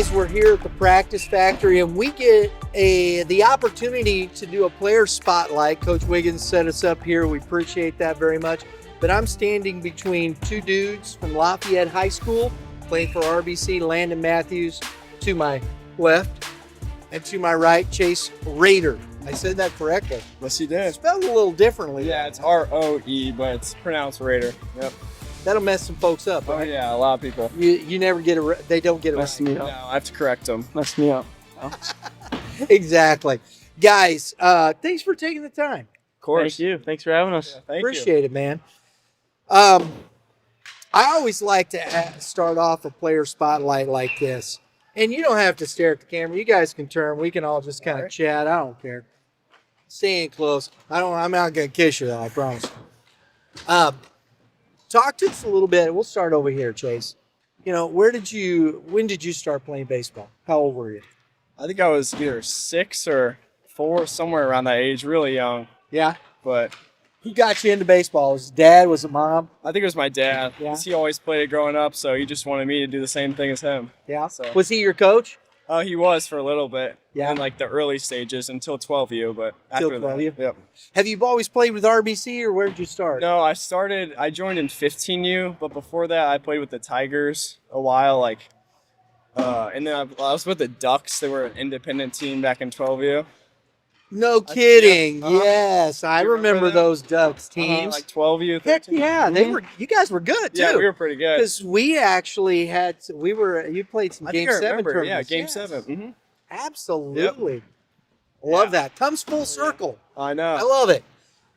guys, we're here at the Practice Factory, and we get the opportunity to do a player spotlight. Coach Wiggins set us up here. We appreciate that very much. But I'm standing between two dudes from Lafayette High School, playing for R.B.C, Landon Matthews to my left, and to my right, Chase Roeder. I said that correctly. Yes, you did. Spelled a little differently. Yeah, it's R-O-E, but it's pronounced Roeder. Yep. That'll mess some folks up, right? Oh, yeah, a lot of people. You never get it. They don't get it Messed right. me up. No, I have to correct them. Messed me up. Exactly. Guys, thanks for taking the time. Of course. Thank you. Thanks for having us. Yeah, thank Appreciate it, man. I always like to start off a player spotlight like this. And you don't have to stare at the camera. You guys can turn. We can all just kind of chat. I don't care. Staying close. I'm not going to kiss you, though, I promise. Talk to us a little bit. We'll start over here, Chase. When did you start playing baseball? How old were you? I think I was either 6 or 4, somewhere around that age, really young. Yeah. But Who got you into baseball? Was it dad? Was it mom? I think it was my dad. Yeah. He always played it growing up, so he just wanted me to do the same thing as him. Yeah. So. Was he your coach? Oh, he was for a little bit. Yeah. In like the early stages until 12U, but Till after 12U? that. Yep. Have you always played with RBC, or where did you start? No, I joined in 15U, but before that I played with the Tigers a while, and then I was with the Ducks. They were an independent team back in 12U. No kidding. Yeah. Uh-huh. Yes, I You remember remember them? those Ducks teams. Like 12U. Heck 13U. yeah, you guys were good too. Yeah, we were pretty good. Because we actually you played some I game think I 7 remember. tournaments. Yeah, game Yes. 7. Mm-hmm. Absolutely. Love that. Comes full circle. I know. I love it.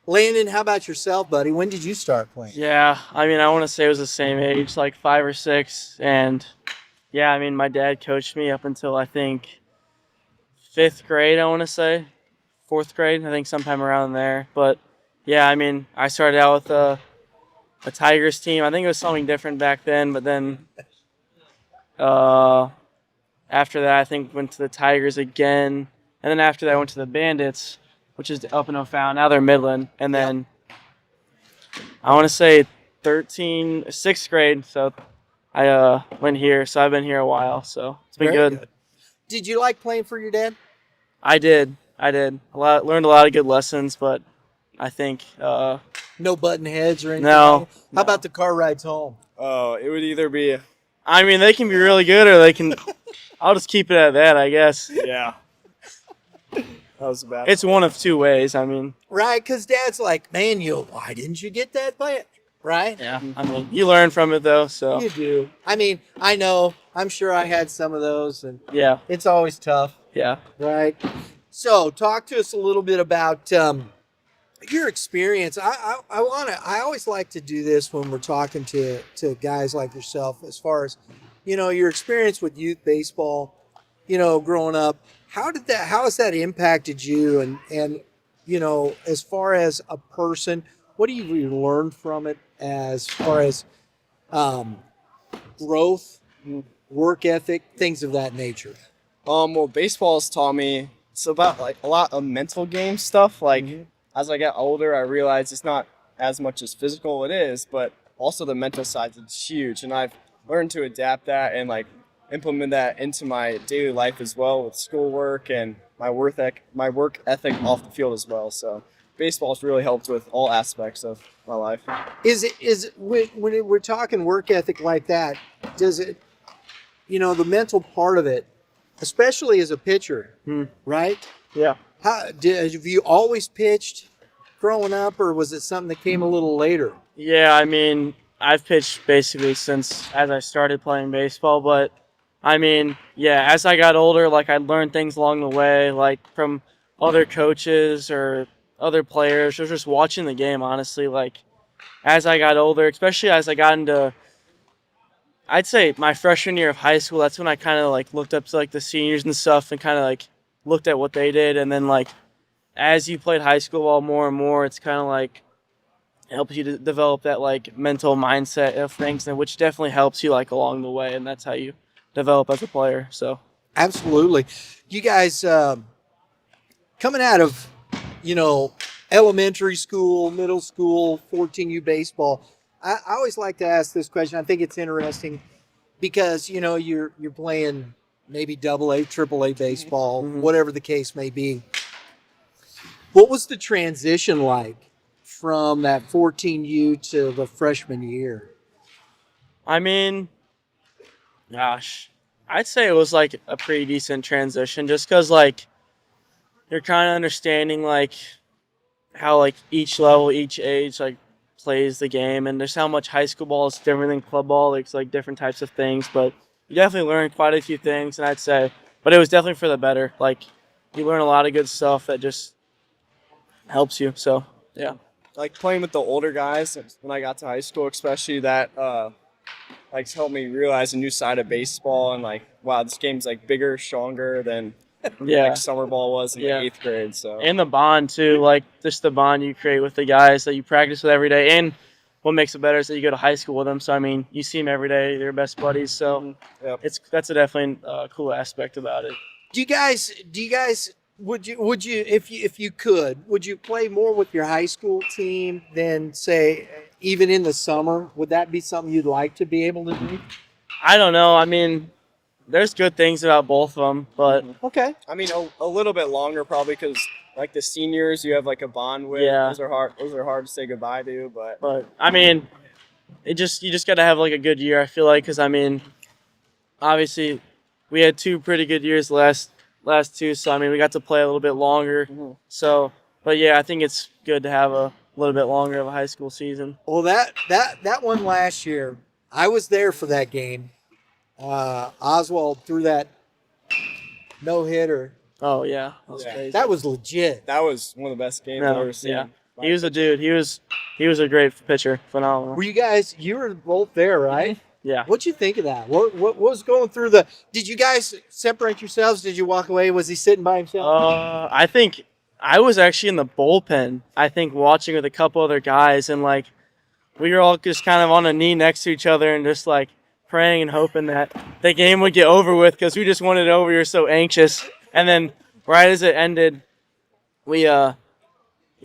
Landon, how about yourself, buddy? When did you start playing? Yeah, I want to say it was the same age, like 5 or 6. And yeah, my dad coached me up until I think 5th grade, I want to say. 4th grade, I think sometime around there. But yeah, I started out with a Tigers team. I think it was something different back then, but then after that, I think went to the Tigers again. And then after that, I went to the Bandits, which is up in O'Fallon. Now they're Midland. And then I want to say 6th grade. So I went here. So I've been here a while. So it's been Very good. Did you like playing for your dad? I did. Learned a lot of good lessons, but I think No button heads or anything? No. How about the car rides home? Oh, it would either be they can be really good or they can. I'll just keep it at that, I guess. yeah. That was bad. It's one of two ways. Right, because dad's like, man, why didn't you get that plan? Right? Yeah. You learn from it though. So You do. I know. I'm sure I had some of those, and yeah, it's always tough, yeah. right? So, talk to us a little bit about your experience. I always like to do this when we're talking to guys like yourself, as far as your experience with youth baseball. Growing up, how has that impacted you? And as far as a person, what do you learn from it as far as growth, work ethic, things of that nature? Well, baseball has taught me it's about like a lot of mental game stuff. As I got older, I realized it's not as much as physical it is, but also the mental side is huge. And I've learned to adapt that and implement that into my daily life as well, with schoolwork and my work ethic off the field as well. So baseball's really helped with all aspects of my life. When we're talking work ethic like that, does it, the mental part of it, especially as a pitcher, right? Yeah. Have you always pitched growing up, or was it something that came a little later? Yeah, I've pitched basically since as I started playing baseball, but yeah, as I got older, I learned things along the way, from other coaches or other players, or just watching the game, honestly. As I got older, especially as I got into, I'd say my freshman year of high school, that's when I kind of looked up to the seniors and stuff and kind of looked at what they did. And then as you played high school ball more and more, it's kind of it helps you to develop that mental mindset of things, and which definitely helps you along the way. And that's how you develop as a player. So Absolutely. You guys, coming out of, elementary school, middle school, 14U baseball, I always like to ask this question. I think it's interesting because, you're playing maybe AA, AAA baseball, Mhm. whatever the case may be. What was the transition like from that 14U to the freshman year? I mean, gosh, I'd say it was like a pretty decent transition, just because like you're kind of understanding like how like each level, each age like plays the game, and there's how much high school ball is different than club ball. It's like different types of things, but you definitely learn quite a few things, and I'd say, but it was definitely for the better. Like you learn a lot of good stuff that just helps you. So yeah. Like playing with the older guys when I got to high school, especially that like helped me realize a new side of baseball and like wow, this game's like bigger, stronger than Yeah. like summer ball was in Yeah. the 8th grade. So And the bond too, like just the bond you create with the guys that you practice with every day. And what makes it better is that you go to high school with them. So I mean, you see them every day; they're best buddies. So Yep. that's a definitely cool aspect about it. Do you guys would you if you could, would you play more with your high school team than say even in the summer? Would that be something you'd like to be able to do? I don't know. I mean, there's good things about both of them, but Okay. I mean a little bit longer probably because like the seniors you have like a bond with. Yeah. Those are hard. Those are hard to say goodbye to, but I mean, you just gotta have like a good year. I feel like because I mean, obviously, we had 2 pretty good years last two, so I mean, we got to play a little bit longer. So, but yeah, I think it's good to have a little bit longer of a high school season. Well, that one last year, I was there for that game. Oswald threw that no hitter. Oh yeah, that was Yeah. crazy. That was legit. that was one of the best games I've No, ever seen. yeah. He was a dude. He was a great pitcher. Phenomenal. Were you were both there, right? Yeah. What'd you think of that? What was going through the? Did you guys separate yourselves? Did you walk away? Was he sitting by himself? I think I was actually in the bullpen. I think watching with a couple other guys, and like we were all just kind of on a knee next to each other and just like praying and hoping that the game would get over with because we just wanted it over. We were so anxious. And then right as it ended, we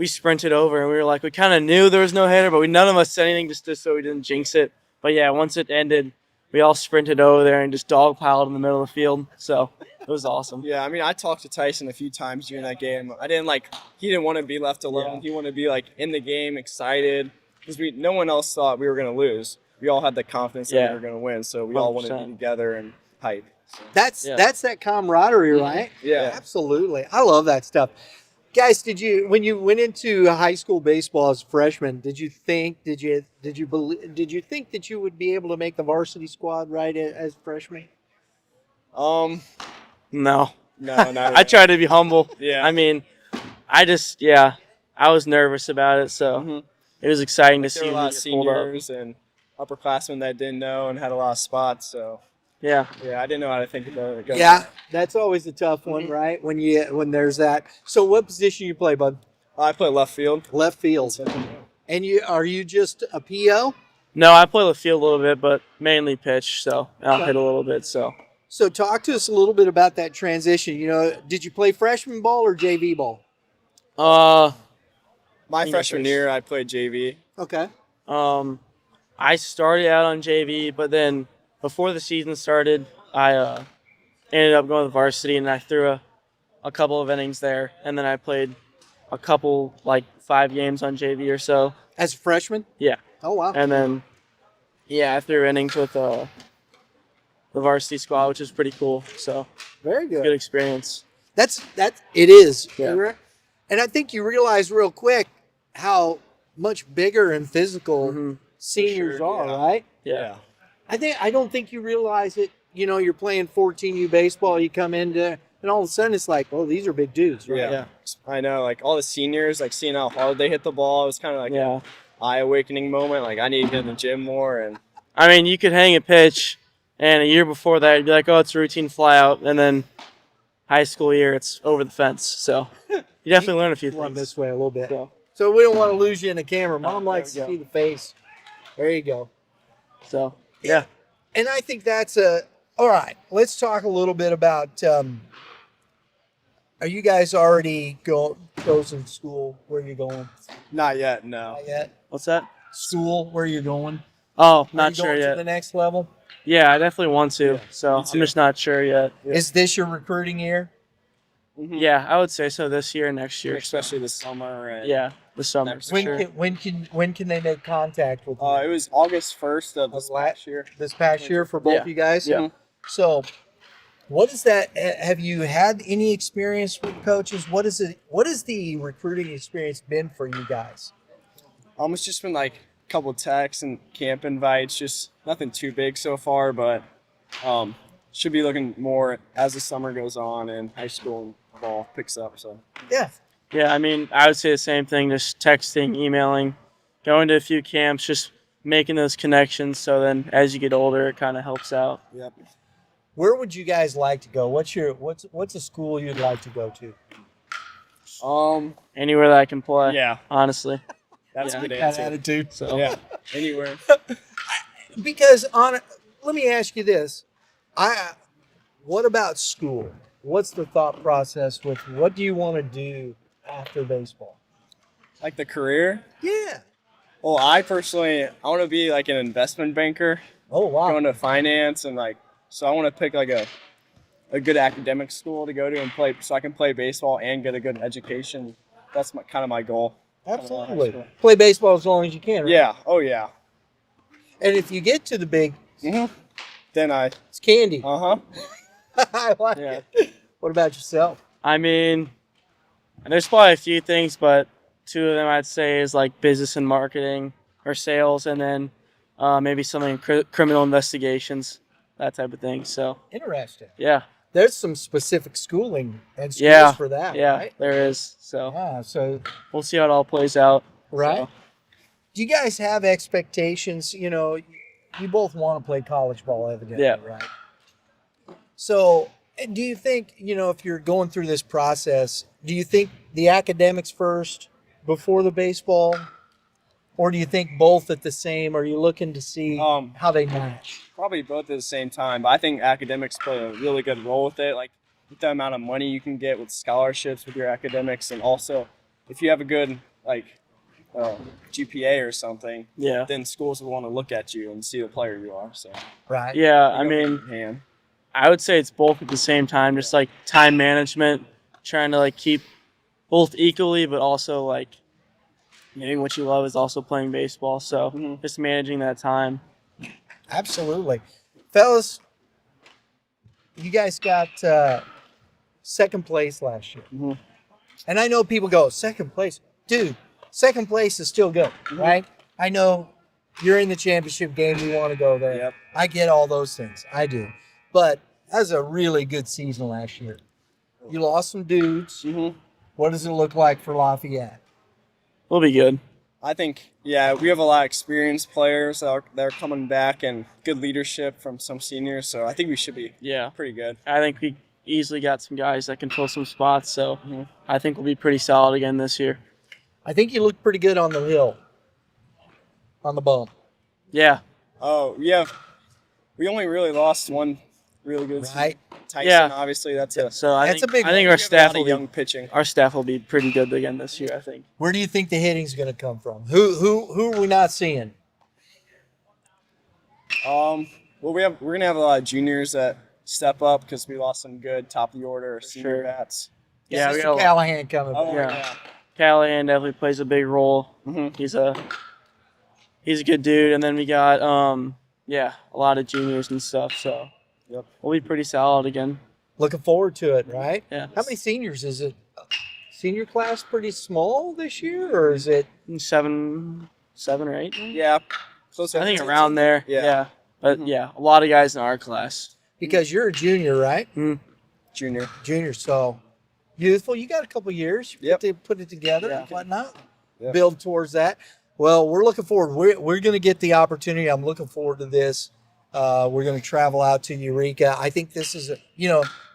sprinted over and we were like, we kind of knew there was no hitter, but none of us said anything just so we didn't jinx it. But yeah, once it ended, we all sprinted over there and just dogpiled in the middle of the field. So it was awesome. Yeah, I mean, I talked to Tyson a few times during that game. He didn't want to be left alone. Yeah. He wanted to be like in the game, excited, because no one else thought we were going to lose. We all had the confidence that we were going to win, so we all wanted to 100%. be together and hype. So. That's that camaraderie, right? Yeah. Absolutely. I love that stuff. Guys, when you went into high school baseball as a freshman, did you think that you would be able to make the varsity squad right as freshman? No. No, not I tried to be humble. Yeah. I mean, I was nervous about it, so it was exciting to There see were a lot of me get pulled up. seniors and upperclassmen that didn't know and had a lot of spots, so Yeah. yeah, I didn't know how to think about it. Yeah, that's always a tough one, right? When there's that. So, what position you play, bud? I play left field. Left field. And are you just a PO? No, I play the field a little bit, but mainly pitch, so I'll hit a little bit. So So, talk to us a little bit about that transition. Did you play freshman ball or JV ball? My freshman year, I played JV. Okay. I started out on JV, but then before the season started, I ended up going to varsity, and I threw a couple of innings there, and then I played a couple, like 5 games on JV or so. As a freshman? Yeah. Oh, wow. And then, I threw innings with the varsity squad, which is pretty cool. So Very good. good experience. It is. Yeah. And I think you realize real quick how much bigger and physical seniors sure, are, yeah. right? Yeah. I don't think you realize it. You're playing 14U baseball, you come into, and all of a sudden it's like, oh, these are big dudes, right? Yeah. I know, like all the seniors, like seeing how hard they hit the ball, it was kind of like an eye-awakening moment. Like I need to get in the gym more, and I mean, you could hang a pitch, and a year before that, you'd be like, oh, it's a routine flyout, and then high school year, it's over the fence. So you definitely learn a few Run things. this way a little bit. So, So we don't want to lose you in the camera. Mom there likes we to go. see the face. There you go. so yeah. And I think that's all right. Let's talk a little bit about. Are you guys already chosen school where you're going? not yet. No. Not yet. What's that? School where you're going? Oh, Are not you sure going yet. to the next level? Yeah, I definitely want to. Yeah, So me I'm too. just not sure yet. Yeah. Is this your recruiting year? Mhm. Yeah, I would say so this year and next year. Especially this summer. And Yeah, the summer Next for When sure. can they make contact with you? It was August 1st of this Of la- last year. This past year for both Yeah. you guys? Yeah. Mhm. So, what is that? Have you had any experience with coaches? What is it? What has the recruiting experience been for you guys? It's just been like a couple texts and camp invites, just nothing too big so far, but should be looking more as the summer goes on and high school and ball picks up. So Yeah, Yeah, I mean, I would say the same thing, just texting, emailing, going to a few camps, just making those connections so then as you get older, it kind of helps out. yep. where would you guys like to go? What's a school you'd like to go to? Anywhere that I can play, Yeah, honestly. that's Yeah. a good That answer. attitude. So, Yeah, anywhere. Because let me ask you this: what about school? What's the thought process with what do you want to do after baseball? Like the career. Yeah. Well, I want to be like an investment banker, Oh wow. going to finance and so I want to pick like a good academic school to go to and play, so I can play baseball and get a good education. That's kind of my goal. Absolutely. Play baseball as long as you can. Right? Yeah. Oh yeah. And if you get to the big, Then it's candy. huh. I like Yeah. it. What about yourself? I mean, there's probably a few things, but two of them I'd say is like business and marketing or sales, and then maybe something in criminal investigations, that type of thing. So, Interesting. yeah. There's some specific schooling and schools Yeah. for that, Yeah, right? there is. So, Yeah. So, we'll see how it all plays out. right. So, Do you guys have expectations? You know, you both want to play college ball, evidently, Yeah. right? So, do you think, if you're going through this process, do you think the academics first before the baseball? Or do you think both at the same? Are you looking to see how they match? Probably both at the same time, but I think academics play a really good role with it. Like with the amount of money you can get with scholarships with your academics, and also if you have a good GPA or something, yeah. then schools will want to look at you and see the player you are. So Right. Yeah, they I go mean, hand in hand. I would say it's both at the same time, just like time management, trying to like keep both equally, but also like doing what you love is also playing baseball. So just managing that time. Absolutely. Fellas, you guys got second place last year. Mhm. And I know people go, second place? Dude, second place is still good, right? I know you're in the championship game. You want to go there. Yep. I get all those things. I do. But that was a really good season last year. You lost some dudes. Mhm. What does it look like for Lafayette? We'll be good. I think, yeah, we have a lot of experienced players that are coming back and good leadership from some seniors. So I think we should be Yeah. pretty good. I think we easily got some guys that can fill some spots. So I think we'll be pretty solid again this year. I think you look pretty good on the hill, on the bump. Yeah. Oh, yeah. We only really lost one really good Right. Tyson, Yeah. obviously. That's a So I That's think a big I think one. our we have a staff lot will of be young pitching. our staff will be pretty good again this year. I think. Where do you think the hitting's going to come from? Who are we not seeing? Well, we're gonna have a lot of juniors that step up because we lost some good top of the order senior sure. bats. Yeah, we Mr. got Callahan coming Oh back. Yeah. Callahan definitely plays a big role. Mhm. He's a good dude, and then we got a lot of juniors and stuff. So Yep. we'll be pretty solid again. Looking forward to it, right? Yeah. How many seniors is it? Senior class pretty small this year, or is it? Seven or eight. Maybe? Yeah. Close I think to around there. Yeah. But yeah, a lot of guys in our class. Because you're a junior, right? junior. Junior, so youthful. You got a couple years. Yep. To put it together Yeah. and whatnot. Yep. Build towards that. Well, we're looking forward. We're going to get the opportunity. I'm looking forward to this. We're going to travel out to Eureka. I think this is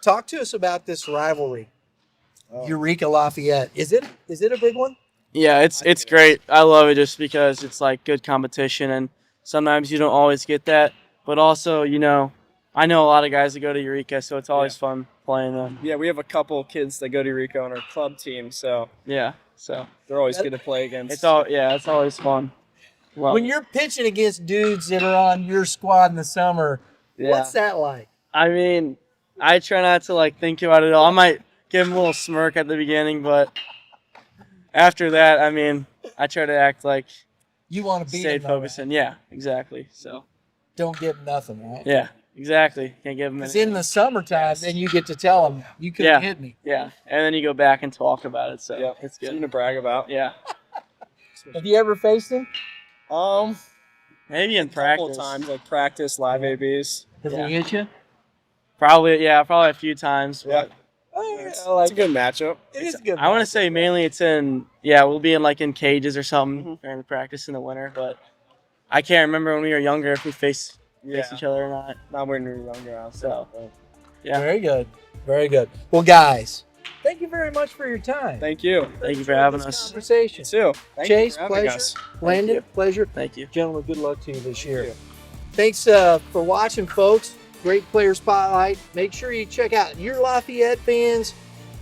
talk to us about this rivalry. Eureka Lafayette. Is it a big one? Yeah, it's great. I love it just because it's like good competition, and sometimes you don't always get that. But also, I know a lot of guys that go to Eureka, so it's always fun playing them. Yeah, we have a couple kids that go to Rico on our club team, so Yeah, so they're always good to play against. it's always fun. Well, When you're pitching against dudes that are on your squad in the summer, Yeah. What's that like? I mean, I try not to like think about it all. I might give him a little smirk at the beginning, but after that, I mean, I try to act like You want to beat stayed him, though, focused. right? And yeah, exactly. So Don't give him nothing, right? yeah, exactly. Can't give him Because anything. in the summertime, then you get to tell him you couldn't Yeah. hit me. Yeah, and then you go back and talk about it. So Yep. it's Something good. to brag about. Yeah, Have you ever faced him? maybe in A couple practice. times, like practice, live ABs. Has Yeah. he hit you? Probably a few times. Yeah. But It's a good matchup. It is good. I want to say mainly it's we'll be in cages or something Mhm. during the practice in the winter, but I can't remember when we were younger if we faced Yeah. each other or not. Not when we were younger, I'll say. So. But Yeah. Very good. Very good. Well, guys, thank you very much for your time. thank you. Thank you for having This us. conversation. You too. Thank Chase, you for having pleasure. us. Landon, you. pleasure. Thank you. Gentlemen, good luck to you this year. you. Thanks for watching, folks. Great player spotlight. Make sure you check out your Lafayette fans,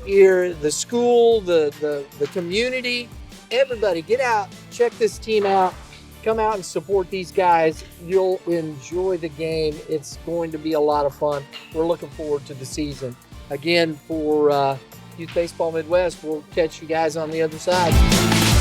the school, the community. Everybody, get out, check this team out. Come out and support these guys. You'll enjoy the game. It's going to be a lot of fun. We're looking forward to the season. Again, for Youth Baseball Midwest, we'll catch you guys on the other side.